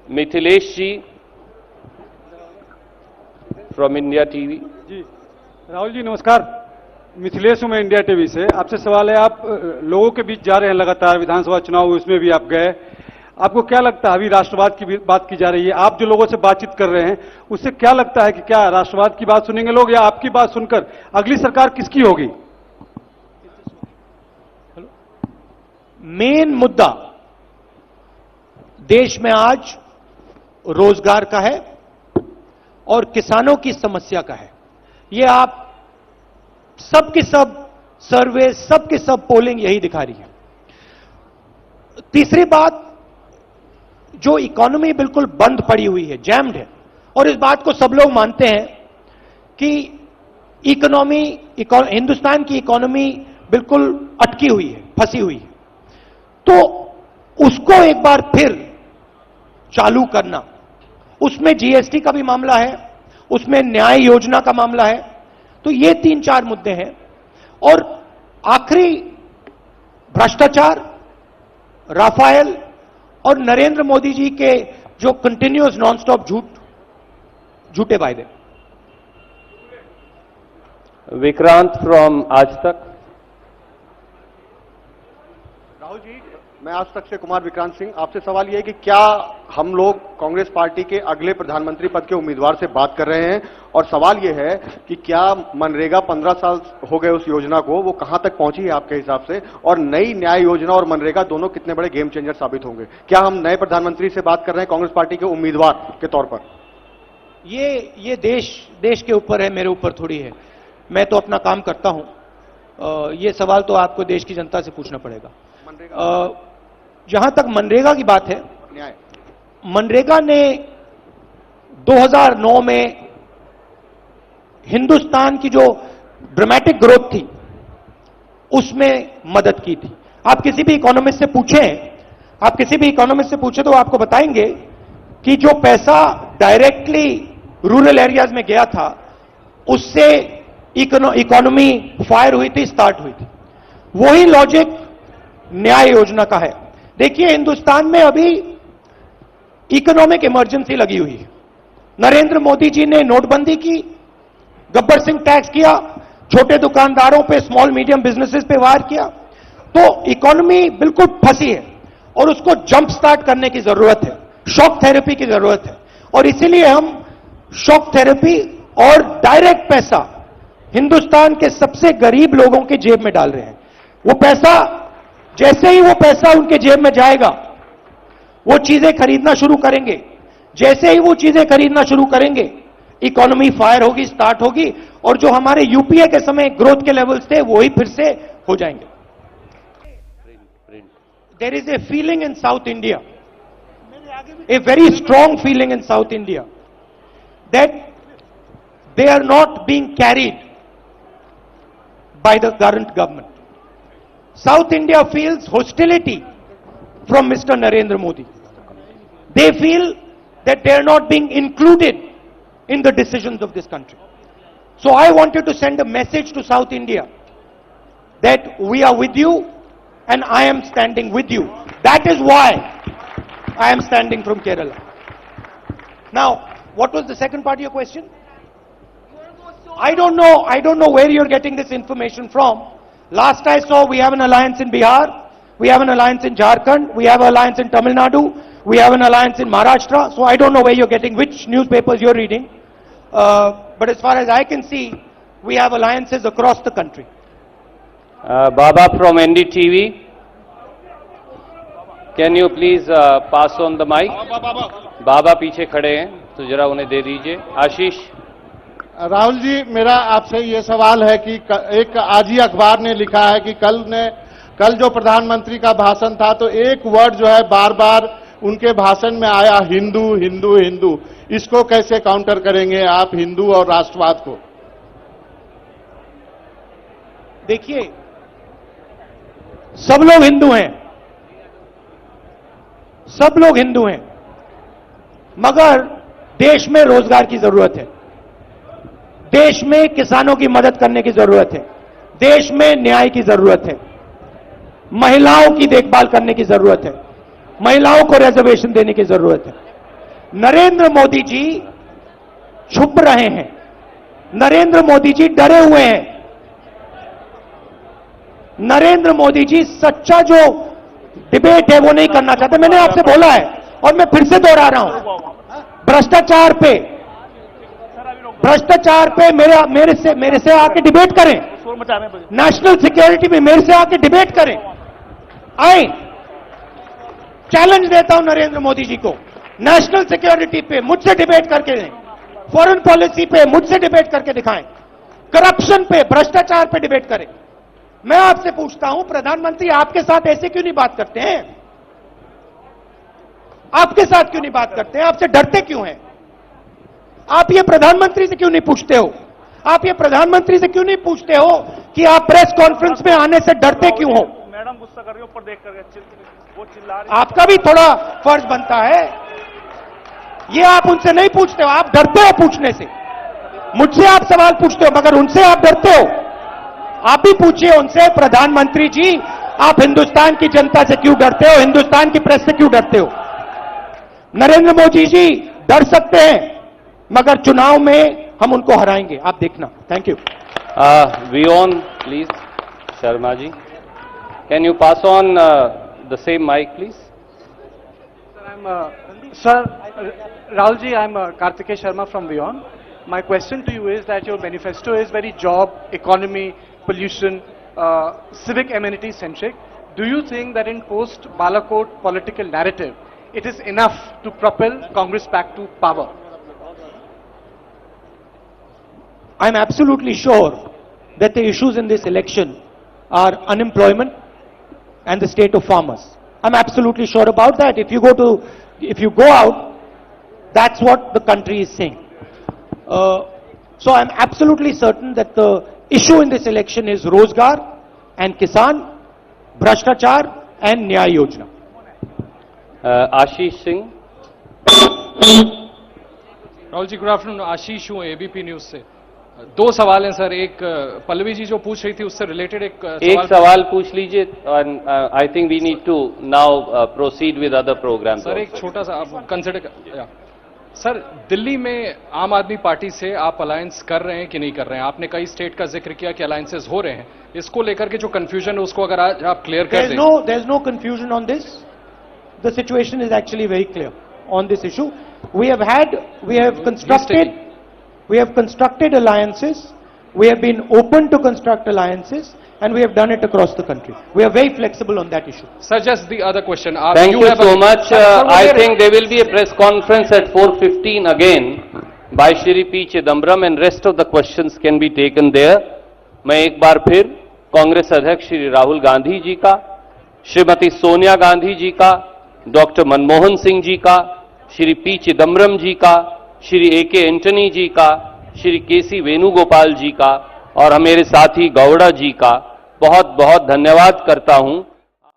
Mithilesh ji from India TV. जी राहुल जी नमस्कार, मिथिलेश हूं मैं इंडिया टीवी से। आपसे सवाल है, आप लोगों के बीच जा रहे हैं लगातार, विधानसभा चुनाव उसमें भी आप गए, आपको क्या लगता है, अभी राष्ट्रवाद की भी बात की जा रही है, आप जो लोगों से बातचीत कर रहे हैं उससे क्या लगता है कि क्या राष्ट्रवाद की बात सुनेंगे लोग या आपकी बात सुनकर अगली सरकार किसकी होगी? मेन मुद्दा देश में आज रोजगार का है और किसानों की समस्या का है। ये आप सबके सब सर्वे, सबके सब पोलिंग यही दिखा रही है। तीसरी बात, जो इकोनॉमी बिल्कुल बंद पड़ी हुई है, जैम्ड है, और इस बात को सब लोग मानते हैं कि हिंदुस्तान की इकोनॉमी बिल्कुल अटकी हुई है, फंसी हुई है, तो उसको एक बार फिर चालू करना, उसमें जीएसटी का भी मामला है, उसमें न्याय योजना का मामला है, तो ये 3-4 मुद्दे हैं। और आखिरी, भ्रष्टाचार, राफेल और नरेंद्र मोदी जी के जो कंटिन्यूअस नॉनस्टॉप झूठे वायदे। विक्रांत फ्रॉम आज तक। राहुल जी, मैं आज तक से कुमार विक्रांत सिंह, आपसे सवाल यह है कि क्या हम लोग कांग्रेस पार्टी के अगले प्रधानमंत्री पद के उम्मीदवार से बात कर रहे हैं, और सवाल यह है कि क्या मनरेगा 15 साल हो गए उस योजना को, वो कहां तक पहुंची है आपके हिसाब से, और नई न्याय योजना और मनरेगा दोनों कितने बड़े गेम चेंजर साबित होंगे? क्या हम नए प्रधानमंत्री से बात कर रहे हैं कांग्रेस पार्टी के उम्मीदवार के तौर पर? ये देश के ऊपर है, मेरे ऊपर थोड़ी है। मैं तो अपना काम करता हूं। ये सवाल तो आपको देश की जनता से पूछना पड़ेगा। जहां तक मनरेगा की बात है, मनरेगा ने 2009 में हिंदुस्तान की जो ड्रामेटिक ग्रोथ थी उसमें मदद की थी। आप किसी भी इकोनॉमिस्ट से पूछें तो आपको बताएंगे कि जो पैसा डायरेक्टली रूरल एरियाज में गया था उससे इकोनॉमी फायर हुई थी, स्टार्ट हुई थी। वही लॉजिक न्याय योजना का है। देखिए, हिंदुस्तान में अभी इकोनॉमिक इमरजेंसी लगी हुई है। नरेंद्र मोदी जी ने नोटबंदी की, गब्बर सिंह टैक्स किया, छोटे दुकानदारों पे, स्मॉल मीडियम बिजनेसेस पे वार किया, तो इकोनॉमी बिल्कुल फंसी है और उसको जंप स्टार्ट करने की जरूरत है, शॉक थेरेपी की जरूरत है। और इसीलिए हम शॉक थेरेपी और डायरेक्ट पैसा हिंदुस्तान के सबसे गरीब लोगों के जेब में डाल रहे हैं। वो पैसा, जैसे ही वो पैसा उनके जेब में जाएगा, वो चीजें खरीदना शुरू करेंगे। जैसे ही वो चीजें खरीदना शुरू करेंगे, इकोनॉमी फायर होगी, स्टार्ट होगी, और जो हमारे यूपीए के समय ग्रोथ के लेवल्स थे वो ही फिर से हो जाएंगे। There is a feeling in South India, a very strong feeling in South India that they are not being carried by the current government. South India feels hostility from Mr. Narendra Modi. They feel that they are not being included in the decisions of this country. So I wanted to send a message to South India that we are with you and I am standing with you. That is why I am standing from Kerala. Now, what was the second part of your question? I don't know where you're getting this information from. Last I saw, we have an alliance in Bihar, we have an alliance in Jharkhand, we have an alliance in Tamil Nadu, we have an alliance in Maharashtra. So I don't know where you're getting, which newspapers you're reading. But as far as I can see, we have alliances across the country. Baba from NDTV. Can you please pass on the mic? Baba पीछे खड़े हैं तो जरा उन्हें दे दीजिए। आशीष। राहुल जी, मेरा आपसे ये सवाल है कि एक आज ही अखबार ने लिखा है कि कल जो प्रधानमंत्री का भाषण था तो एक वर्ड जो है बार बार उनके भाषण में आया, हिंदू हिंदू हिंदू। इसको कैसे काउंटर करेंगे आप, हिंदू और राष्ट्रवाद को? देखिए, सब लोग हिंदू हैं, सब लोग हिंदू हैं, मगर देश में रोजगार की जरूरत है, देश में किसानों की मदद करने की जरूरत है, देश में न्याय की जरूरत है, महिलाओं की देखभाल करने की जरूरत है। महिलाओं को रिजर्वेशन देने की जरूरत है। नरेंद्र मोदी जी छुप रहे हैं, नरेंद्र मोदी जी डरे हुए हैं, नरेंद्र मोदी जी सच्चा जो डिबेट है वो नहीं करना चाहते। मैंने आपसे बोला है और मैं फिर से दोहरा रहा हूं, भ्रष्टाचार पे मेरे से आके डिबेट करें, नेशनल सिक्योरिटी में मेरे से आके डिबेट करें, आए। चैलेंज देता हूं नरेंद्र मोदी जी को, नेशनल सिक्योरिटी पे मुझसे डिबेट करके दें, फॉरेन पॉलिसी पे मुझसे डिबेट करके दिखाएं, करप्शन पे, भ्रष्टाचार पे डिबेट करें। मैं आपसे पूछता हूं, प्रधानमंत्री आपके साथ ऐसे क्यों नहीं बात करते हैं? आपके साथ क्यों नहीं बात करते हैं? आपसे डरते क्यों हैं? आप ये प्रधानमंत्री से क्यों नहीं पूछते हो? आप ये प्रधानमंत्री से क्यों नहीं पूछते हो कि आप प्रेस कॉन्फ्रेंस में आने से डरते क्यों हो? मैडम गुस्सा कर रही हो, ऊपर देख करके वो चिल्ला रही। आपका भी थोड़ा फर्ज बनता है, ये आप उनसे नहीं पूछते हो, आप डरते हो पूछने से। मुझसे आप सवाल पूछते हो मगर उनसे आप डरते हो। आप भी पूछिए उनसे, प्रधानमंत्री जी आप हिंदुस्तान की जनता से क्यों डरते हो, हिंदुस्तान की प्रेस से क्यों डरते हो? नरेंद्र मोदी जी डर सकते हैं मगर चुनाव में हम उनको हराएंगे, आप देखना। Thank you. Vion, please. Sharma ji. Can you pass on the same mic, please? Sir, Rahul ji, I'm Kartikeya Sharma from Vion. My question to you is that your manifesto is very job, economy, pollution, civic amenity centric. Do you think that in post Balakot political narrative, it is enough to propel Congress back to power? I'm absolutely sure that the issues in this election are unemployment and the state of farmers. I'm absolutely sure about that. If you go out, that's what the country is saying. So I'm absolutely certain that the issue in this election is Rozgar and Kisan, Bhrashtachar and Nyay Yojana. Ashish Singh. Rahul ji good afternoon, Ashish हूँ ABP news से। दो सवाल हैं sir, एक पल्लवी जी जो पूछ रही थी उससे रिलेटेड एक सवाल पूछ लीजिए। I think we need to now proceed with other programme. Sir एक छोटा सा आप कंसिडर सर, दिल्ली में आम आदमी पार्टी से आप अलायंस कर रहे हैं कि नहीं कर रहे हैं? आपने कई स्टेट का जिक्र किया कि अलायंसेस हो रहे हैं, इसको लेकर के जो कंफ्यूजन है उसको अगर आज आप क्लियर कर दें। There is no confusion on this. The situation is actually very clear on this issue. We have constructed alliances. We have been open to construct alliances, and we have done it across the country. We are very flexible on that issue. Sir, just the other question. Thank you so much. I think there will be a press conference at 4:15 again by Shri P. Chidambaram, and rest of the questions can be taken there. मैं एक बार फिर कांग्रेस अध्यक्ष श्री राहुल गांधी जी का, श्रीमती सोनिया गांधी जी का, doctor Manmohan Singh ji का, Shri P Chidambaram जी का, Shri A K. Antony जी का, Shri KC. Venugopal जी का और मेरे साथी गौड़ा जी का बहुत बहुत धन्यवाद करता हूं।